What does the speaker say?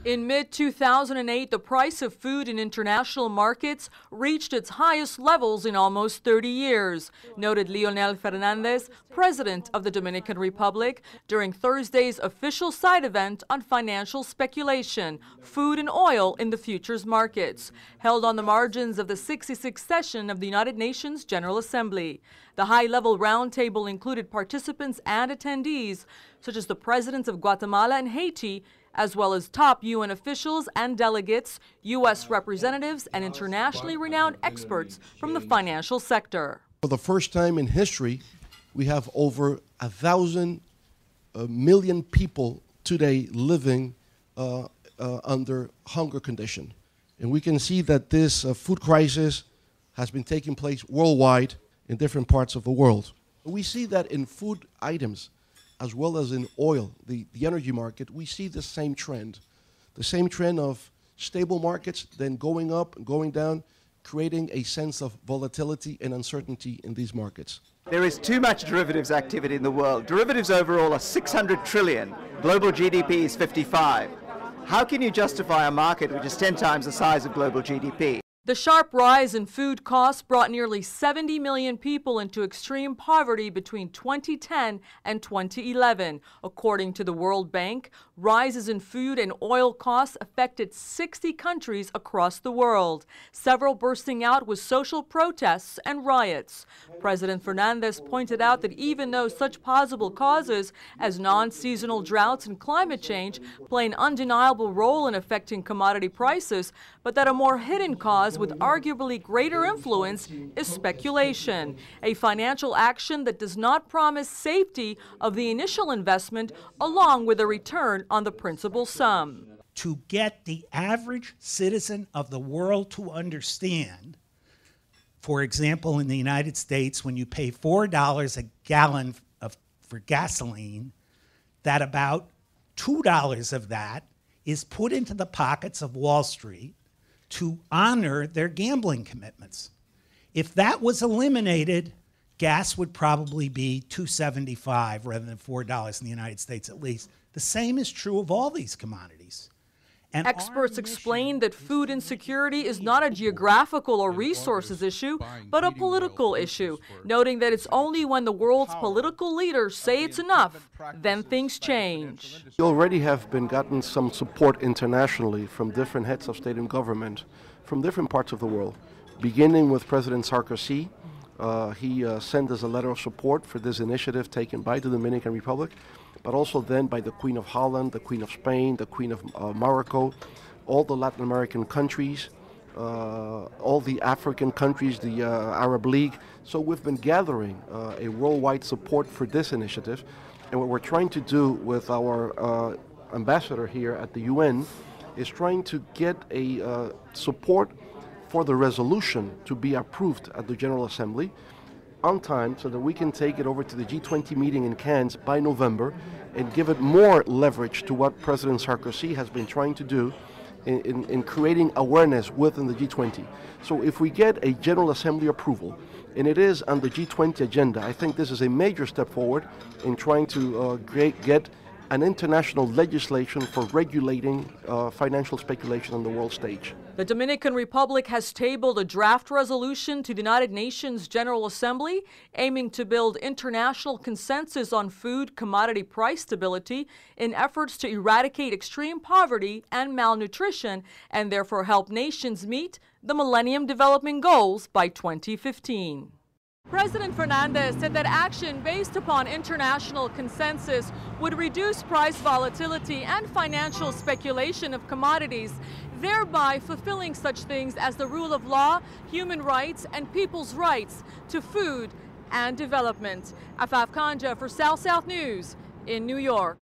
In mid-2008, the price of food in international markets reached its highest levels in almost 30 years, noted Leonel Fernandez, president of the Dominican Republic, during Thursday's official side event on financial speculation, food and oil in the futures markets, held on the margins of the 66th session of the United Nations General Assembly. The high-level roundtable included participants and attendees, such as the presidents of Guatemala and Haiti, as well as top UN officials and delegates, U.S. representatives, and internationally renowned experts from the financial sector. For the first time in history, we have over 1,000 million people today living under hunger condition. And we can see that this food crisis has been taking place worldwide in different parts of the world. We see that in food items, as well as in oil, the energy market, we see the same trend. The same trend of stable markets, then going up and going down, creating a sense of volatility and uncertainty in these markets. There is too much derivatives activity in the world. Derivatives overall are 600 trillion. Global GDP is 55. How can you justify a market which is 10 times the size of global GDP? The sharp rise in food costs brought nearly 70 million people into extreme poverty between 2010 and 2011. According to the World Bank, rises in food and oil costs affected 60 countries across the world, several bursting out with social protests and riots. President Fernandez pointed out that even though such possible causes as non-seasonal droughts and climate change play an undeniable role in affecting commodity prices, but that a more hidden cause with arguably greater influence is speculation, a financial action that does not promise safety of the initial investment along with a return on the principal sum. To get the average citizen of the world to understand, for example, in the United States, when you pay $4 a gallon for gasoline, that about $2 of that is put into the pockets of Wall Street to honor their gambling commitments. If that was eliminated, gas would probably be $2.75 rather than $4 in the United States at least. The same is true of all these commodities. And experts explain that food insecurity is not a geographical or resources issue, but a political issue, noting that it's only when the world's political leaders say it's enough, then things change. We already have been gotten some support internationally from different heads of state and government from different parts of the world, beginning with President Sarkozy. He sent us a letter of support for this initiative taken by the Dominican Republic, but also then by the Queen of Holland, the Queen of Spain, the Queen of Morocco, all the Latin American countries, all the African countries, the Arab League. So we've been gathering a worldwide support for this initiative. And what we're trying to do with our ambassador here at the UN is trying to get a support for the resolution to be approved at the General Assembly on time so that we can take it over to the G20 meeting in Cannes by November and give it more leverage to what President Sarkozy has been trying to do in creating awareness within the G20. So if we get a General Assembly approval, and it is on the G20 agenda, I think this is a major step forward in trying to get an international legislation for regulating financial speculation on the world stage. The Dominican Republic has tabled a draft resolution to the United Nations General Assembly aiming to build international consensus on food commodity price stability in efforts to eradicate extreme poverty and malnutrition and therefore help nations meet the Millennium Development Goals by 2015. President Fernandez said that action based upon international consensus would reduce price volatility and financial speculation of commodities, thereby fulfilling such things as the rule of law, human rights, and people's rights to food and development. Afaf Kanja for South South News in New York.